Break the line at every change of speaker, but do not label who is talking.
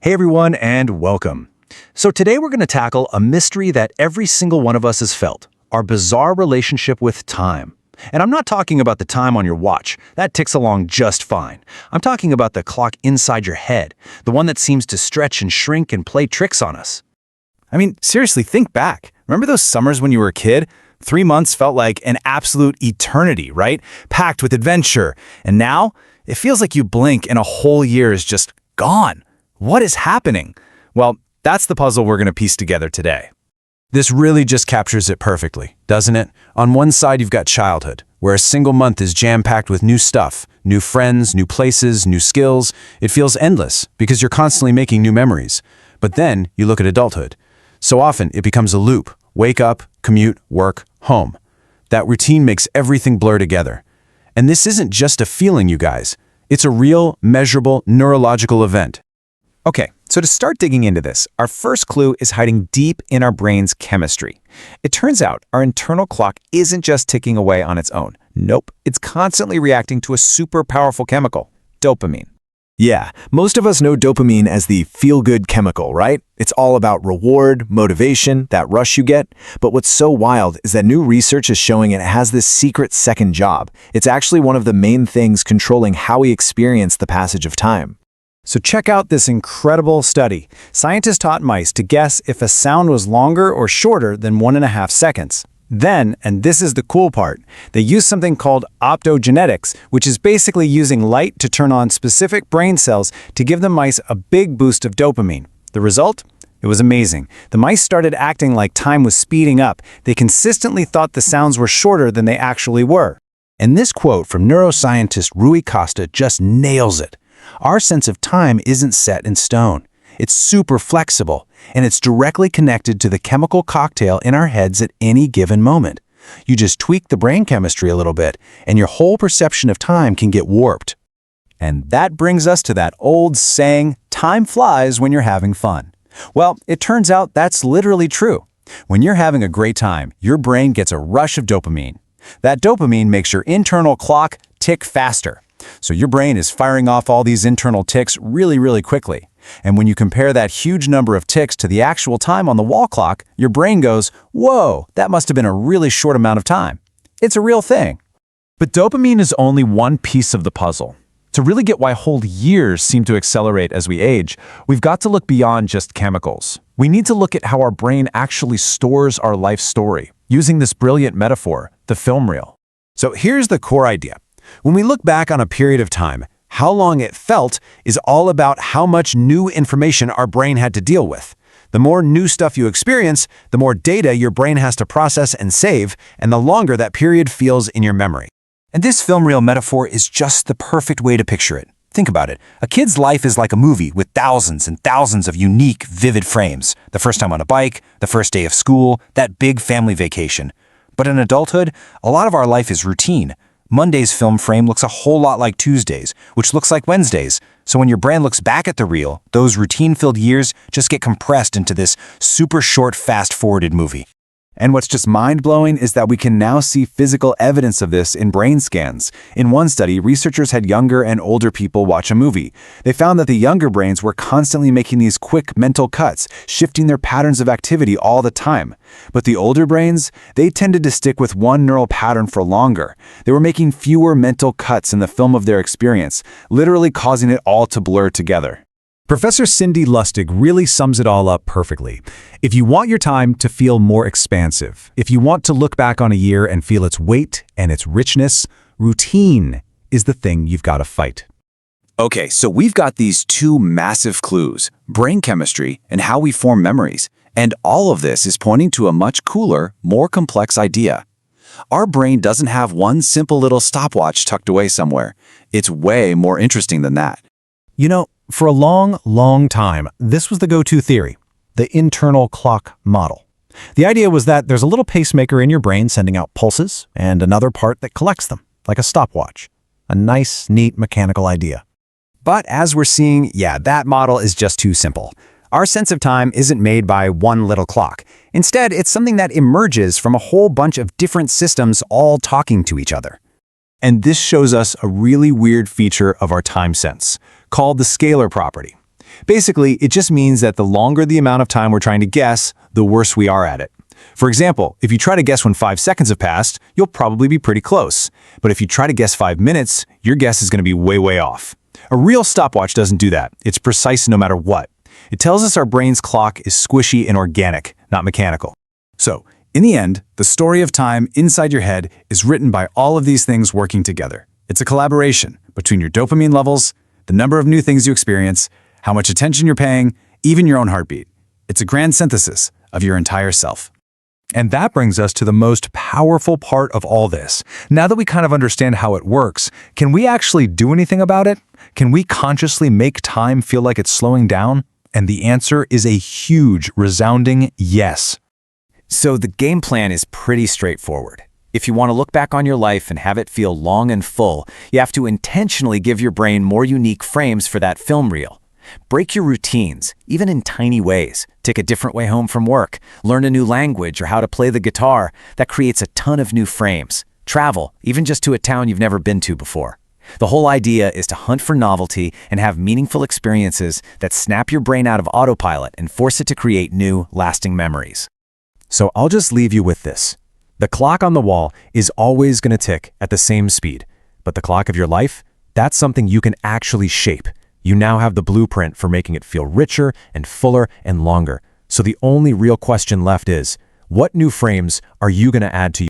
Hey everyone, and welcome. So today we're going to tackle a mystery that every single one of us has felt, our bizarre relationship with time. And I'm not talking about the time on your watch. That ticks along just fine. I'm talking about the clock inside your head, the one that seems to stretch and shrink and play tricks on us.
I mean, seriously, think back. Remember those summers when you were a kid? 3 months felt like an absolute eternity, right? Packed with adventure. And now, it feels like you blink and a whole year is just gone. What is happening? Well, that's the puzzle we're going to piece together today.
This really just captures it perfectly, doesn't it? On one side, you've got childhood, where a single month is jam-packed with new stuff, new friends, new places, new skills. It feels endless because you're constantly making new memories. But then you look at adulthood. So often it becomes a loop. Wake up, commute, work, home. That routine makes everything blur together. And this isn't just a feeling, you guys. It's a real, measurable, neurological event.
Okay, so to start digging into this, our first clue is hiding deep in our brain's chemistry. It turns out our internal clock isn't just ticking away on its own. Nope, it's constantly reacting to a super powerful chemical, dopamine.
Yeah, most of us know dopamine as the feel-good chemical, right? It's all about reward, motivation, that rush you get. But what's so wild is that new research is showing it has this secret second job. It's actually one of the main things controlling how we experience the passage of time.
So check out this incredible study. Scientists taught mice to guess if a sound was longer or shorter than 1.5 seconds. Then, and this is the cool part, they used something called optogenetics, which is basically using light to turn on specific brain cells to give the mice a big boost of dopamine. The result? It was amazing. The mice started acting like time was speeding up. They consistently thought the sounds were shorter than they actually were.
And this quote from neuroscientist Rui Costa just nails it. Our sense of time isn't set in stone. It's super flexible, and it's directly connected to the chemical cocktail in our heads at any given moment. You just tweak the brain chemistry a little bit, and your whole perception of time can get warped.
And that brings us to that old saying, time flies when you're having fun. Well, it turns out that's literally true. When you're having a great time, your brain gets a rush of dopamine. That dopamine makes your internal clock tick faster. So your brain is firing off all these internal ticks really quickly. And when you compare that huge number of ticks to the actual time on the wall clock, your brain goes, whoa, that must have been a really short amount of time. It's a real thing.
But dopamine is only one piece of the puzzle. To really get why whole years seem to accelerate as we age, we've got to look beyond just chemicals. We need to look at how our brain actually stores our life story, using this brilliant metaphor, the film reel.
So here's the core idea. When we look back on a period of time, how long it felt is all about how much new information our brain had to deal with. The more new stuff you experience, the more data your brain has to process and save, and the longer that period feels in your memory. And this film reel metaphor is just the perfect way to picture it. Think about it. A kid's life is like a movie with thousands and thousands of unique, vivid frames. The first time on a bike, the first day of school, that big family vacation. But in adulthood, a lot of our life is routine. Monday's film frame looks a whole lot like Tuesday's, which looks like Wednesday's. So when your brain looks back at the reel, those routine-filled years just get compressed into this super short, fast-forwarded movie.
And what's just mind-blowing is that we can now see physical evidence of this in brain scans. In one study, researchers had younger and older people watch a movie. They found that the younger brains were constantly making these quick mental cuts, shifting their patterns of activity all the time. But the older brains, they tended to stick with one neural pattern for longer. They were making fewer mental cuts in the film of their experience, literally causing it all to blur together.
Professor Cindy Lustig really sums it all up perfectly. If you want your time to feel more expansive, if you want to look back on a year and feel its weight and its richness, routine is the thing you've got to fight.
Okay, so we've got these two massive clues, brain chemistry and how we form memories. And all of this is pointing to a much cooler, more complex idea. Our brain doesn't have one simple little stopwatch tucked away somewhere. It's way more interesting than that.
You know, for a long time, this was the go-to theory, the internal clock model. The idea was that there's a little pacemaker in your brain sending out pulses and another part that collects them, like a stopwatch. A nice, neat mechanical idea.
But as we're seeing, that model is just too simple. Our sense of time isn't made by one little clock. Instead, it's something that emerges from a whole bunch of different systems all talking to each other.
And this shows us a really weird feature of our time sense, called the scalar property.
Basically, it just means that the longer the amount of time we're trying to guess, the worse we are at it. For example, if you try to guess when 5 seconds have passed, you'll probably be pretty close. But if you try to guess 5 minutes, your guess is going to be way off. A real stopwatch doesn't do that. It's precise no matter what. It tells us our brain's clock is squishy and organic, not mechanical. So, in the end, the story of time inside your head is written by all of these things working together. It's a collaboration between your dopamine levels, the number of new things you experience, how much attention you're paying, even your own heartbeat. It's a grand synthesis of your entire self.
And that brings us to the most powerful part of all this. Now that we kind of understand how it works, can we actually do anything about it? Can we consciously make time feel like it's slowing down? And the answer is a huge, resounding yes.
So the game plan is pretty straightforward. If you want to look back on your life and have it feel long and full, you have to intentionally give your brain more unique frames for that film reel. Break your routines, even in tiny ways. Take a different way home from work, learn a new language or how to play the guitar. That creates a ton of new frames. Travel, even just to a town you've never been to before. The whole idea is to hunt for novelty and have meaningful experiences that snap your brain out of autopilot and force it to create new, lasting memories.
So I'll just leave you with this. The clock on the wall is always going to tick at the same speed, but the clock of your life, that's something you can actually shape. You now have the blueprint for making it feel richer and fuller and longer. So the only real question left is, what new frames are you going to add to